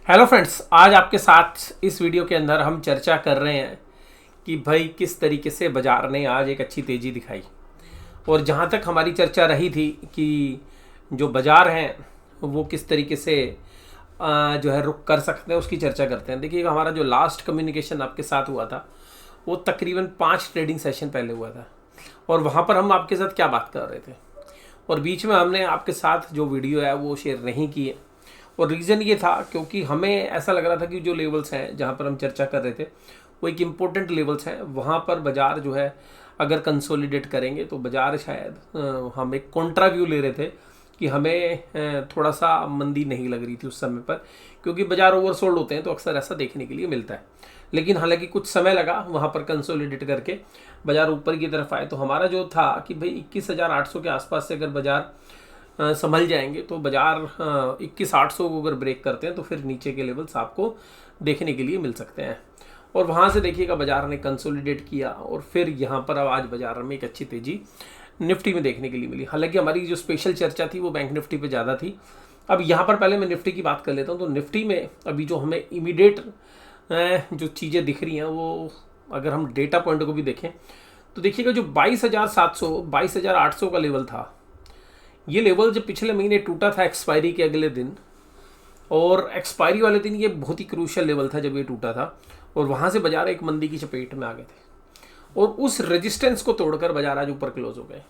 Hello friends, आज आपके साथ इस वीडियो के अंदर हम चर्चा कर रहे हैं कि भाई किस तरीके से बाजार ने आज एक अच्छी तेज़ी दिखाई। और जहां तक हमारी चर्चा रही थी कि जो बाजार हैं वो किस तरीके से जो है रुक कर सकते हैं, उसकी चर्चा करते हैं। देखिए, हमारा जो लास्ट कम्युनिकेशन आपके साथ हुआ था वो तकरीबन 5 ट्रेडिंग सेशन पहले हुआ था, और वहाँ पर हम आपके साथ क्या बात कर रहे थे, और बीच में हमने आपके साथ जो वीडियो है वो शेयर नहीं की है। और रीज़न ये था क्योंकि हमें ऐसा लग रहा था कि जो लेवल्स हैं जहाँ पर हम चर्चा कर रहे थे वो एक इम्पोर्टेंट लेवल्स हैं, वहाँ पर बाज़ार जो है अगर कंसोलिडेट करेंगे तो बाज़ार शायद हम एक कॉन्ट्रा व्यू ले रहे थे कि हमें थोड़ा सा मंदी नहीं लग रही थी उस समय पर, क्योंकि बाज़ार ओवरसोल्ड होते हैं तो अक्सर ऐसा देखने के लिए मिलता है। लेकिन हालांकि कुछ समय लगा वहाँ पर कंसोलिडेट करके बाज़ार ऊपर की तरफ आए। तो हमारा जो था कि भाई 21,800 के आसपास से अगर बाज़ार संभल जाएंगे तो बाजार 21,800 को अगर ब्रेक करते हैं तो फिर नीचे के लेवल्स आपको देखने के लिए मिल सकते हैं। और वहाँ से देखिएगा बाजार ने कंसोलिडेट किया और फिर यहाँ पर अब आज बाजार में एक अच्छी तेज़ी निफ्टी में देखने के लिए मिली। हालांकि हमारी जो स्पेशल चर्चा थी वो बैंक निफ्टी पे ज़्यादा थी। अब यहाँ पर पहले मैं निफ्टी की बात कर लेता हूँ। तो निफ्टी में अभी जो हमें इमीडिएट जो चीज़ें दिख रही हैं वो अगर हम डेटा पॉइंट को भी देखें तो देखिएगा जो 22,700 22,800 का लेवल था, ये लेवल जब पिछले महीने टूटा था एक्सपायरी के अगले दिन, और एक्सपायरी वाले दिन ये बहुत ही क्रूशियल लेवल था जब ये टूटा था, और वहाँ से बाजार एक मंदी की चपेट में आ गए थे और उस रेजिस्टेंस को तोड़कर बाजार आज ऊपर क्लोज हो गए।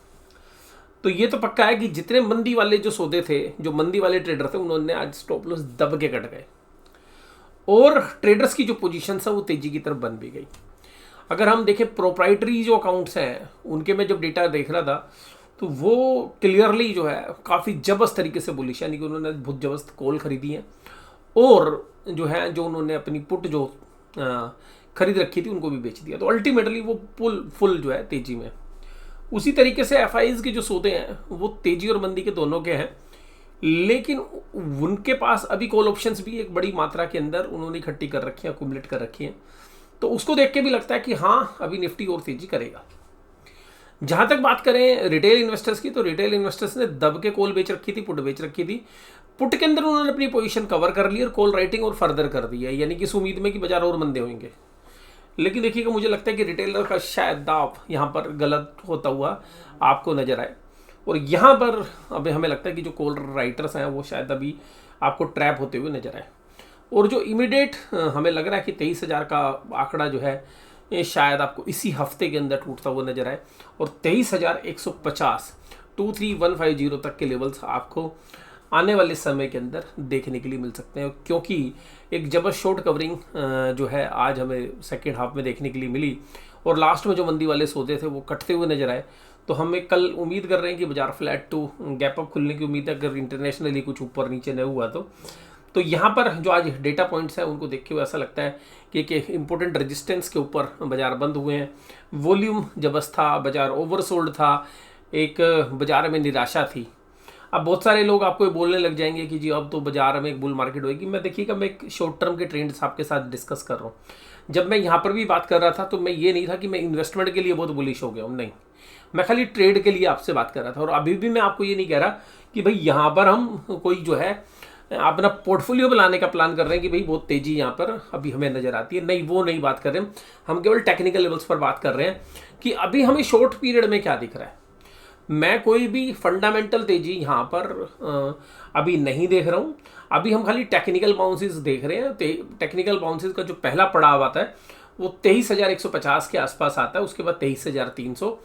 तो ये तो पक्का है कि जितने मंदी वाले जो सौदे थे, जो मंदी वाले ट्रेडर थे, उन्होंने आज स्टॉप लॉस दब के कट गए और ट्रेडर्स की जो पोजीशन है वो तेजी की तरफ बन भी गई। अगर हम देखें प्रोप्राइटरी जो अकाउंट्स हैं उनके में जब डेटा देख रहा था तो वो क्लियरली जो है काफ़ी जबरदस्त तरीके से बुलिश, यानी कि उन्होंने बहुत जबरदस्त कॉल खरीदी है, और जो है जो उन्होंने अपनी पुट जो खरीद रखी थी उनको भी बेच दिया। तो अल्टीमेटली वो फुल जो है तेजी में। उसी तरीके से एफआईज के जो सौदे हैं वो तेजी और मंदी के दोनों के हैं, लेकिन उनके पास अभी कॉल ऑप्शंस भी एक बड़ी मात्रा के अंदर उन्होंने इकट्ठी कर रखी है, अक्यूमुलेट कर रखी है। तो उसको देख के भी लगता है कि हाँ, अभी निफ्टी और तेजी करेगा। जहां तक बात करें रिटेल इन्वेस्टर्स की, तो रिटेल इन्वेस्टर्स ने दब के कॉल बेच रखी थी, पुट बेच रखी थी। पुट के अंदर उन्होंने अपनी पोजीशन कवर कर ली और कॉल राइटिंग और फर्दर कर दी है, यानी कि इस उम्मीद में कि बाजार और मंदे होंगे। लेकिन देखिएगा, मुझे लगता है कि रिटेलर का शायद दाव यहाँ पर गलत होता हुआ आपको नजर आए, और यहाँ पर अभी हमें लगता है कि जो कॉल राइटर्स हैं वो शायद अभी आपको ट्रैप होते हुए नजर आए। और जो इमीडिएट हमें लग रहा है कि 23,000 का आंकड़ा जो है ये शायद आपको इसी हफ्ते के अंदर टूटता हुआ नजर आए, और 23,150 23,150 तक के लेवल्स आपको आने वाले समय के अंदर देखने के लिए मिल सकते हैं, क्योंकि एक जबरदस्त शॉर्ट कवरिंग जो है आज हमें सेकेंड हाफ में देखने के लिए मिली, और लास्ट में जो मंदी वाले सौदे थे वो कटते हुए नजर आए। तो हमें कल उम्मीद कर रहे हैं कि बाजार फ्लैट टू गैप अप खुलने की उम्मीद है, अगर इंटरनेशनली कुछ ऊपर नीचे नहीं हुआ तो यहाँ पर जो आज डेटा पॉइंट्स हैं उनको देख के ऐसा लगता है कि एक इंपॉर्टेंट रेजिस्टेंस के ऊपर बाजार बंद हुए हैं। वॉल्यूम जबरदस्त था, बाजार ओवरसोल्ड था, एक बाजार में निराशा थी। अब बहुत सारे लोग आपको बोलने लग जाएंगे कि जी अब तो बाजार में एक बुल मार्केट होगी। मैं देखिएगा, मैं एक शॉर्ट टर्म के ट्रेंड्स आपके साथ डिस्कस कर रहा हूँ। जब मैं यहाँ पर भी बात कर रहा था तो मैं ये नहीं था कि मैं इन्वेस्टमेंट के लिए बहुत बुलिश हो गया हूँ, नहीं, मैं खाली ट्रेड के लिए आपसे बात कर रहा था। और अभी भी मैं आपको ये नहीं कह रहा कि भाई यहाँ पर हम कोई जो है अपना पोर्टफोलियो बनाने का प्लान कर रहे हैं कि भाई बहुत तेजी यहाँ पर अभी हमें नजर आती है, नहीं, वो नहीं बात कर रहे हैं। हम केवल टेक्निकल लेवल्स पर बात कर रहे हैं कि अभी हमें शॉर्ट पीरियड में क्या दिख रहा है। मैं कोई भी फंडामेंटल तेजी यहाँ पर अभी नहीं देख रहा हूँ। अभी हम खाली टेक्निकल बाउंसेस देख रहे हैं। टेक्निकल बाउंसेस का जो पहला पड़ाव आता है वो 23,150 के आसपास आता है, उसके बाद 23,300,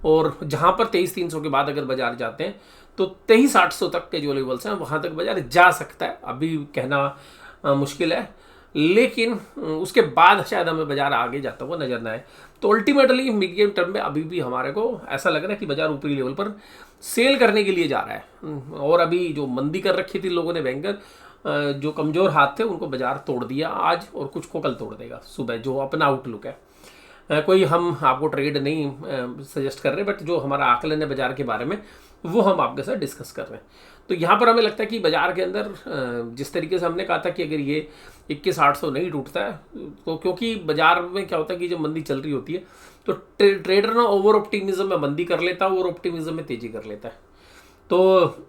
और जहाँ पर 23,300 के बाद अगर बाजार जाते हैं तो 23,800 तक के जो लेवल्स हैं वहाँ तक बाजार जा सकता है। अभी कहना मुश्किल है, लेकिन उसके बाद शायद हमें बाजार आगे जाता हुआ नजर ना आए। तो अल्टीमेटली मीडियम टर्म में अभी भी हमारे को ऐसा लग रहा है कि बाजार ऊपरी लेवल पर सेल करने के लिए जा रहा है। और अभी जो मंदी कर रखी थी लोगों ने, बैंकर जो कमज़ोर हाथ थे उनको बाजार तोड़ दिया आज, और कुछ को कल तोड़ देगा सुबह, जो अपना आउटलुक है। कोई हम आपको ट्रेड नहीं सजेस्ट कर रहे, बट जो हमारा आकलन है बाजार के बारे में वो हम आपके साथ डिस्कस कर रहे हैं। तो यहाँ पर हमें लगता है कि बाजार के अंदर जिस तरीके से हमने कहा था कि अगर ये 21,800 नहीं टूटता है तो, क्योंकि बाजार में क्या होता है कि जब मंदी चल रही होती है तो ट्रेडर ना ओवर ऑप्टिमिज्म में मंदी कर लेता है, ओवर ऑप्टिमिज्म में तेजी कर लेता है। तो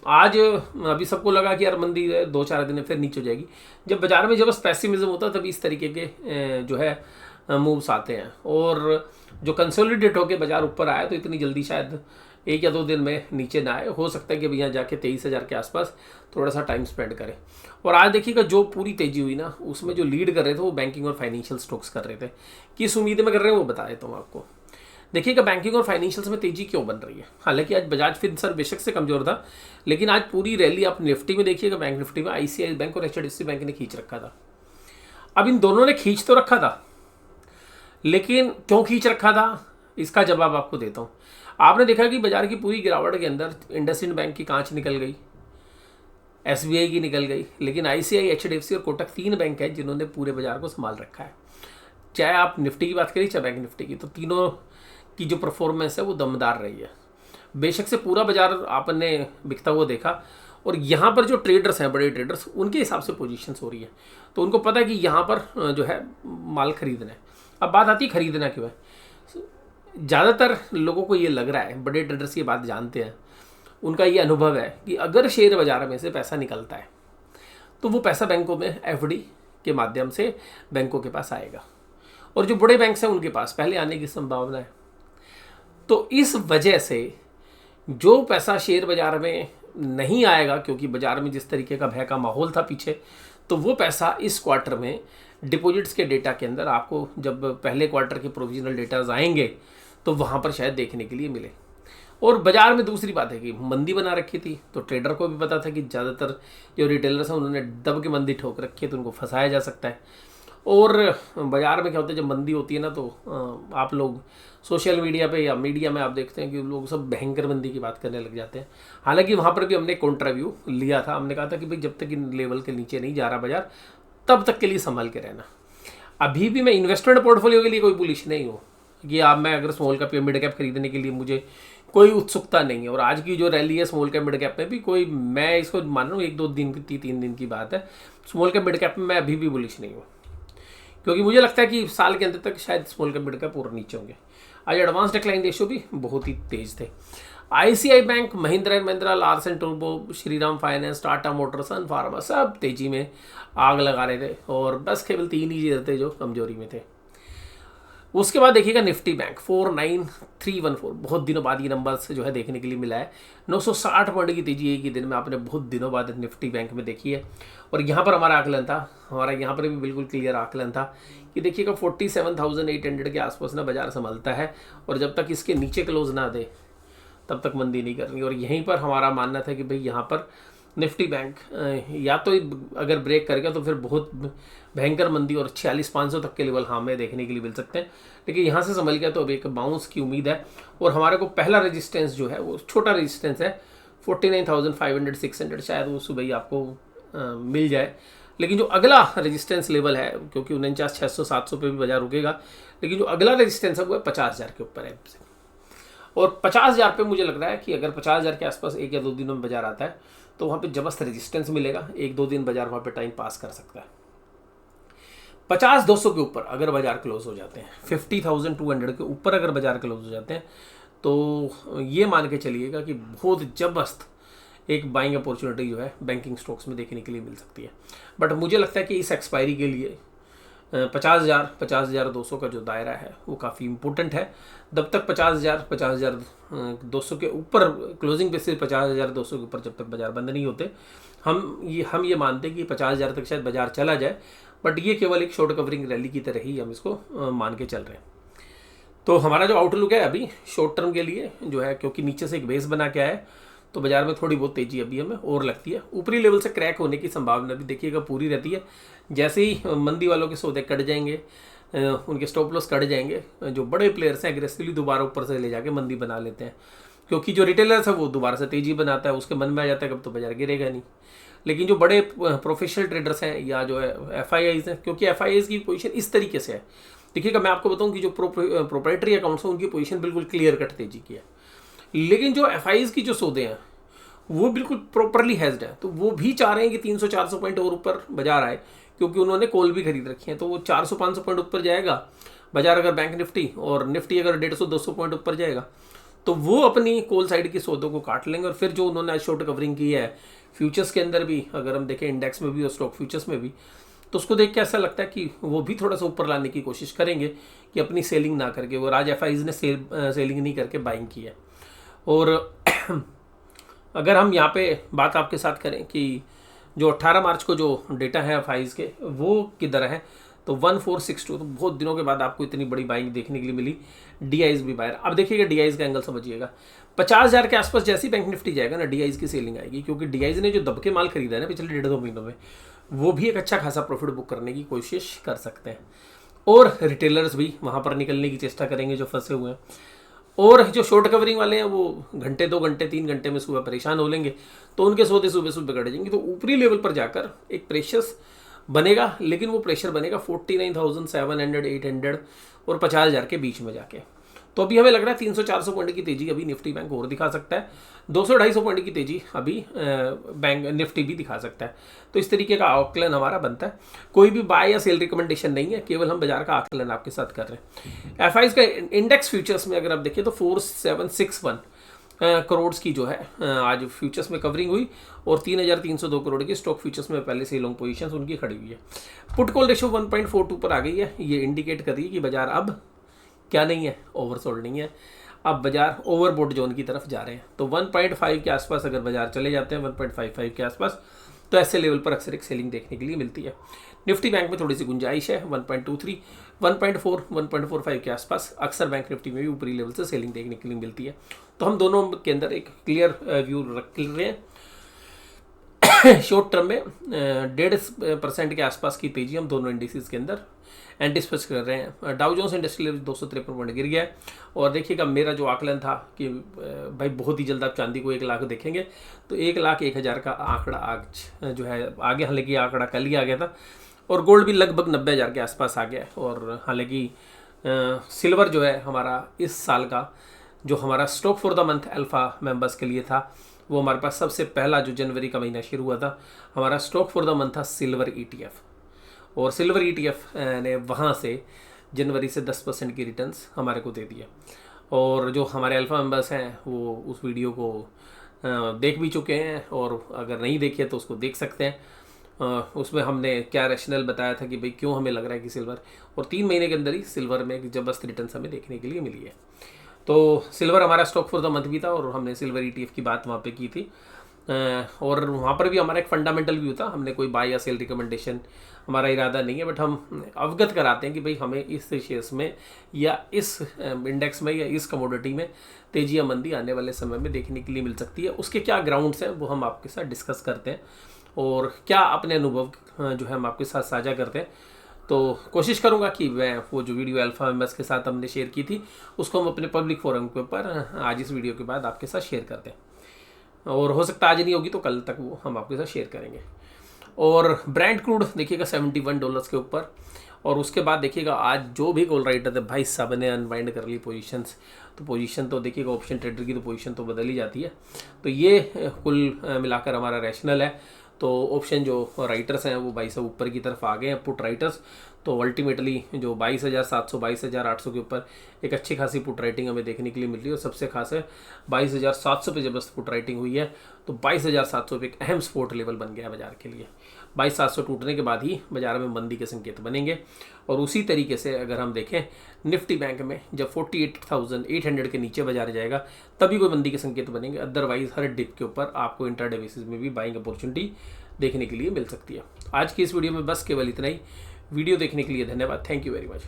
आज अभी सबको लगा कि यार मंदी 2-4 दिन में फिर नीचे हो जाएगी। जब बाजार में जब बस पैसिमिज्म होता है तभी इस तरीके के जो है मूव्स आते हैं। और जो कंसोलिडेट होकर बाजार ऊपर आया तो इतनी जल्दी शायद 1 या 2 दिन में नीचे ना आए। हो सकता है कि भैया जाके 23,000 के आसपास थोड़ा सा टाइम स्पेंड करें। और आज देखिएगा जो पूरी तेजी हुई ना, उसमें जो लीड कर रहे थे वो बैंकिंग और फाइनेंशियल स्टॉक्स कर रहे थे। किस उम्मीद में कर रहे हैं वो बता देता हूँ आपको। देखिएगा बैंकिंग और फाइनेंशियल्स में तेजी क्यों बन रही है। हालांकि आज बजाज फिनसर्व बेशक से कमजोर था, लेकिन आज पूरी रैली आप निफ्टी में देखिएगा, बैंक निफ्टी में आईसीआई बैंक और एचडीएफसी बैंक ने खींच रखा था। अब इन दोनों ने खींच तो रखा था, लेकिन क्यों खींच रखा था इसका जवाब आपको देता हूँ। आपने देखा कि बाजार की पूरी गिरावट के अंदर इंडसइंड बैंक की कांच निकल गई, एसबीआई की निकल गई, लेकिन आईसीआई, एचडीएफसी और कोटक 3 बैंक है जिन्होंने पूरे बाजार को संभाल रखा है। चाहे आप निफ्टी की बात करिए चाहे बैंक निफ्टी की, तो तीनों की जो परफॉर्मेंस है वो दमदार रही है। बेशक से पूरा बाजार आपने बिकता हुआ देखा, और यहाँ पर जो ट्रेडर्स हैं, बड़े ट्रेडर्स, उनके हिसाब से पोजीशंस हो रही है, तो उनको पता है कि यहाँ पर जो है माल खरीदना है। अब बात आती है खरीदना क्यों है। ज़्यादातर लोगों को ये लग रहा है, बड़े ट्रेडर्स ये बात जानते हैं, उनका ये अनुभव है कि अगर शेयर बाजार में से पैसा निकलता है तो वो पैसा बैंकों में एफडी के माध्यम से बैंकों के पास आएगा, और जो बड़े बैंक हैं उनके पास पहले आने की संभावना है। तो इस वजह से जो पैसा शेयर बाजार में नहीं आएगा, क्योंकि बाजार में जिस तरीके का भय का माहौल था पीछे, तो वो पैसा इस क्वार्टर में डिपॉजिट्स के डेटा के अंदर आपको जब पहले क्वार्टर के प्रोविजनल डेटाज आएंगे तो वहाँ पर शायद देखने के लिए मिले। और बाजार में दूसरी बात है कि मंदी बना रखी थी, तो ट्रेडर को भी पता था कि ज़्यादातर जो रिटेलर्स हैं उन्होंने दब के मंदी ठोक रखी है, तो उनको फंसाया जा सकता है। और बाजार में क्या होता है, जब मंदी होती है ना, तो आप लोग सोशल मीडिया पे या मीडिया में आप देखते हैं कि लोग सब भयंकर मंदी की बात करने लग जाते हैं। हालांकि वहाँ पर भी हमने कॉन्ट्राव्यू लिया था, हमने कहा था कि भाई जब तक इन लेवल के नीचे नहीं जा रहा बाजार, तब तक के लिए संभाल के रहना। अभी भी मैं इन्वेस्टमेंट पोर्टफोलियो के लिए कोई बुलिश नहीं हूँ कि आप, मैं अगर स्मॉल कैप या मिड कैप खरीदने के लिए मुझे कोई उत्सुकता नहीं है। और आज की जो रैली है स्मॉल कैप मिड कैप में भी कोई, मैं इसको मान रहा हूँ 1-2 दिन की, 3 दिन की बात है। स्मॉल कैप मिड कैप में मैं अभी भी बुलिश नहीं हूँ, क्योंकि मुझे लगता है कि साल के अंत तक शायद स्मॉल कैप मिड कैप और नीचे होंगे। आज एडवांस डिक्लाइन रेशियो भी बहुत ही तेज थे। ICICI bank, Mahindra and Mahindra, Larsen टूर्बो, Shriram finance, Tata motors, Sun pharma सब तेजी में आग लगा रहे थे, और बस केवल 3 ही शेयर थे जो कमजोरी में थे। उसके बाद देखिएगा निफ्टी बैंक 49314, बहुत दिनों बाद ये नंबर्स जो है देखने के लिए मिला है। 960 पॉइंट की तेजी एक ही दिन में आपने बहुत दिनों बाद निफ्टी बैंक में देखी है। और यहाँ पर हमारा आकलन था, हमारा यहाँ पर भी बिल्कुल क्लियर आकलन था कि देखिएगा 47,800 के आसपास ना बाजार संभलता है, और जब तक इसके नीचे क्लोज ना दे तब तक मंदी नहीं करनी। और यहीं पर हमारा मानना था कि भाई यहाँ पर निफ्टी बैंक या तो अगर ब्रेक करेगा तो फिर बहुत भयंकर मंदी और 46,500 तक के लेवल हमें देखने के लिए मिल सकते हैं, लेकिन यहाँ से संभल गया तो अब एक बाउंस की उम्मीद है। और हमारे को पहला रेजिस्टेंस जो है वो छोटा रेजिस्टेंस है 49,500-600, शायद वो सुबह ही आपको मिल जाए। लेकिन जो अगला रेजिस्टेंस लेवल है, क्योंकि 49,600-700 पे भी बाजार रुकेगा, लेकिन जो अगला रेजिस्टेंस है वो 50,000 के ऊपर है। और 50,000 पे मुझे लग रहा है कि अगर 50,000 के आसपास 1 या 2 दिनों में बाजार आता है तो वहाँ पे जबरदस्त रेजिस्टेंस मिलेगा। 1-2 दिन बाजार वहाँ पे टाइम पास कर सकता है। 50,200 के ऊपर अगर बाजार क्लोज हो जाते हैं, 50,200 के ऊपर अगर बाजार क्लोज हो जाते हैं, तो ये मान के चलिएगा कि बहुत जबरदस्त एक बाइंग अपॉर्चुनिटी जो है बैंकिंग स्टॉक्स में देखने के लिए मिल सकती है। बट मुझे लगता है कि इस एक्सपायरी के लिए 50,200 का जो दायरा है वो काफ़ी इंपॉर्टेंट है। जब तक 50,200 के ऊपर क्लोजिंग पे सिर्फ 50,200 के ऊपर जब तक बाजार बंद नहीं होते, हम ये मानते हैं कि 50,000 तक शायद बाजार चला जाए, बट ये केवल एक शॉर्ट कवरिंग रैली की तरह ही हम इसको मान के चल रहे हैं। तो हमारा जो आउटलुक है अभी शॉर्ट टर्म के लिए जो है, क्योंकि नीचे से एक बेस बना के आया है, तो बाजार में थोड़ी बहुत तेजी अभी हमें और लगती है। ऊपरी लेवल से क्रैक होने की संभावना भी देखिएगा पूरी रहती है। जैसे ही मंदी वालों के सौदे कट जाएंगे, उनके स्टॉप लॉस कट जाएंगे, जो बड़े प्लेयर्स हैं एग्रेसिवली दोबारा ऊपर से ले जाके मंदी बना लेते हैं, क्योंकि जो रिटेलर्स है वो दोबारा से तेजी बनाता है, उसके मन में आ जाता है कब तो बाजार गिरेगा नहीं। लेकिन जो बड़े प्रोफेशनल ट्रेडर्स हैं या जो है एफआईआईज हैं, क्योंकि एफआईआईज की पोजीशन इस तरीके से है, देखिएगा मैं आपको बताऊं कि जो प्रोप्राइटरी अकाउंट्स हैं उनकी पोजीशन बिल्कुल क्लियर कट तेजी की है, लेकिन जो एफआईआईज की जो सौदे हैं वो बिल्कुल प्रॉपरली हेज्ड है, तो वो भी चाह रहे हैं कि 300-400 पॉइंट और ऊपर बाजार आए, क्योंकि उन्होंने कॉल भी खरीद रखी है। तो वो 400-500 पॉइंट ऊपर जाएगा बाजार अगर बैंक निफ्टी, और निफ्टी अगर 150-200 पॉइंट ऊपर जाएगा तो वो अपनी कॉल साइड की सौदों को काट लेंगे और फिर जो उन्होंने आज शॉर्ट कवरिंग की है फ्यूचर्स के अंदर भी, अगर हम देखें इंडेक्स में भी और स्टॉक फ्यूचर्स में भी, तो उसको देख के ऐसा लगता है कि वो भी थोड़ा सा ऊपर लाने की कोशिश करेंगे कि अपनी सेलिंग ना करके। और आज एफआईज ने सेलिंग नहीं करके बाइंग की है। और अगर हम यहाँ पे बात आपके साथ करें कि जो 18 मार्च को जो डेटा है एफआईज के वो किधर है, तो 1462, तो बहुत दिनों के बाद आपको इतनी बड़ी बाइंग देखने के लिए मिली। डीआईज भी बाहर। अब देखिएगा डीआईज का एंगल समझिएगा, 50,000 के आसपास जैसी बैंक निफ्टी जाएगा ना, डीआईज की सेलिंग आएगी, क्योंकि डीआईज ने जो दबके माल खरीदा है ना पिछले 1.5-2 महीनों में, वो भी एक अच्छा खासा प्रॉफिट बुक करने की कोशिश कर सकते हैं। और रिटेलर्स भी वहाँ पर निकलने की चेष्टा करेंगे जो फंसे हुए हैं। और जो शॉर्ट कवरिंग वाले हैं वो घंटे 2 घंटे 3 घंटे में सुबह परेशान हो लेंगे, तो उनके सौदे सुबह सुबह बिगड़ जाएंगे। तो ऊपरी लेवल पर जाकर एक प्रेशर्स बनेगा, लेकिन वो प्रेशर बनेगा 49,700, 800 और 50,000 के बीच में जाके। तो अभी हमें लग रहा है 300-400 पॉइंट की तेजी अभी निफ्टी बैंक और दिखा सकता है, 200-250 पॉइंट की तेजी अभी बैंक निफ्टी भी दिखा सकता है। तो इस तरीके का आकलन हमारा बनता है। कोई भी बाय या सेल रिकमेंडेशन नहीं है, केवल हम बाजार का आकलन आपके साथ कर रहे हैं। एफआईज का इंडेक्स फ्यूचर्स में अगर आप देखें तो 4761 करोड़ की जो है आज फ्यूचर्स में कवरिंग हुई और 3,302 करोड़ की स्टॉक फ्यूचर्स में पहले से लॉन्ग पोजीशंस उनकी खड़ी हुई है। पुट कॉल रेशियो 1.42 पर आ गई है। ये इंडिकेट कर रही है कि बाजार अब क्या नहीं है, ओवरसोल्ड नहीं है, अब बाजार ओवरबोट जोन की तरफ जा रहे हैं। तो 1.5 के आसपास अगर बाजार चले जाते हैं, 1.55 के आसपास, तो ऐसे लेवल पर अक्सर एक सेलिंग देखने के लिए मिलती है। निफ्टी बैंक में थोड़ी सी गुंजाइश है, 1.23, 1.4, 1.45 के आसपास अक्सर बैंक निफ्टी में भी ऊपरी लेवल से सेलिंग देखने के लिए मिलती है। तो हम दोनों के अंदर एक क्लियर व्यू रख रहे हैं। शॉर्ट टर्म में 1.5% के आसपास की तेजी हम दोनों इंडिसेस के अंदर एंटिसिपेट कर रहे हैं। डाउ जोन्स इंडस्ट्रियल 253 पॉइंट गिर गया है। और देखिएगा मेरा जो आकलन था कि भाई बहुत ही जल्द आप चांदी को 1 लाख देखेंगे, तो 1,01,000 का आंकड़ा आज जो है आगे, हालांकि आंकड़ा कल ही आ गया था। और गोल्ड भी लगभग 90,000 के आसपास आ गया है। और हालांकि सिल्वर जो है हमारा इस साल का जो हमारा stock for the month alpha members के लिए था, वो हमारे पास सबसे पहला जो जनवरी का महीना शुरू हुआ था, हमारा स्टॉक फॉर द मंथ था सिल्वर ETF। और सिल्वर ETF ने वहाँ से जनवरी से 10% की रिटर्न्स हमारे को दे दिया। और जो हमारे अल्फा मेंबर्स हैं वो उस वीडियो को देख भी चुके हैं, और अगर नहीं देखे तो उसको देख सकते हैं। उसमें हमने क्या रैशनल बताया था कि भाई क्यों हमें लग रहा है कि सिल्वर, और 3 महीने के अंदर ही सिल्वर में एक जबरदस्त रिटर्न्स हमें देखने के लिए मिली है। तो सिल्वर हमारा स्टॉक फॉर द मंथ भी था और हमने सिल्वर ETF की बात वहाँ पे की थी। और वहाँ पर भी हमारा एक फंडामेंटल व्यू था, हमने कोई बाय या सेल रिकमेंडेशन हमारा इरादा नहीं है, बट हम अवगत कराते हैं कि भाई हमें इस शेयर्स में या इस इंडेक्स में या इस कमोडिटी में तेजी या मंदी आने वाले समय में देखने के लिए मिल सकती है। उसके क्या ग्राउंड्स हैं वो हम आपके साथ डिस्कस करते हैं, और क्या अपने अनुभव जो है हम आपके साथ साझा करते हैं। तो कोशिश करूंगा कि मैं वो जो वीडियो अल्फा मेंबर्स के साथ हमने शेयर की थी उसको हम अपने पब्लिक फोरम के ऊपर आज इस वीडियो के बाद आपके साथ शेयर करते हैं, और हो सकता आज नहीं होगी तो कल तक वो हम आपके साथ शेयर करेंगे। और ब्रांड क्रूड देखिएगा $71 के ऊपर, और उसके बाद देखिएगा आज जो भी कॉल राइटर थे भाई सब ने अनवाइंड कर ली पोजीशंस। तो पोजीशन तो देखिएगा ऑप्शन ट्रेडर की तो पोजीशन तो बदल ही जाती है। तो ये कुल मिलाकर हमारा रैशनल है। तो ऑप्शन जो राइटर्स हैं वो 2200 ऊपर की तरफ आ गए हैं, पुट राइटर्स। तो अल्टीमेटली जो 22,700 22,800 के ऊपर एक अच्छी खासी पुट राइटिंग हमें देखने के लिए मिल रही है, और सबसे खास है 22,700 पे जबरदस्त पुट राइटिंग हुई है। तो 22,700 पे एक अहम सपोर्ट लेवल बन गया है बाजार के लिए। 22,700 टूटने के बाद ही बाजार में मंदी के संकेत बनेंगे। और उसी तरीके से अगर हम देखें निफ्टी बैंक में जब 48,800 के नीचे बाजार जाएगा तभी कोई मंदी के संकेत बनेंगे, अदरवाइज हर डिप के ऊपर आपको इंट्राडे बेसिस में भी बाइंग अपॉर्चुनिटी देखने के लिए मिल सकती है। आज की इस वीडियो में बस केवल इतना ही। वीडियो देखने के लिए धन्यवाद। Thank you very much.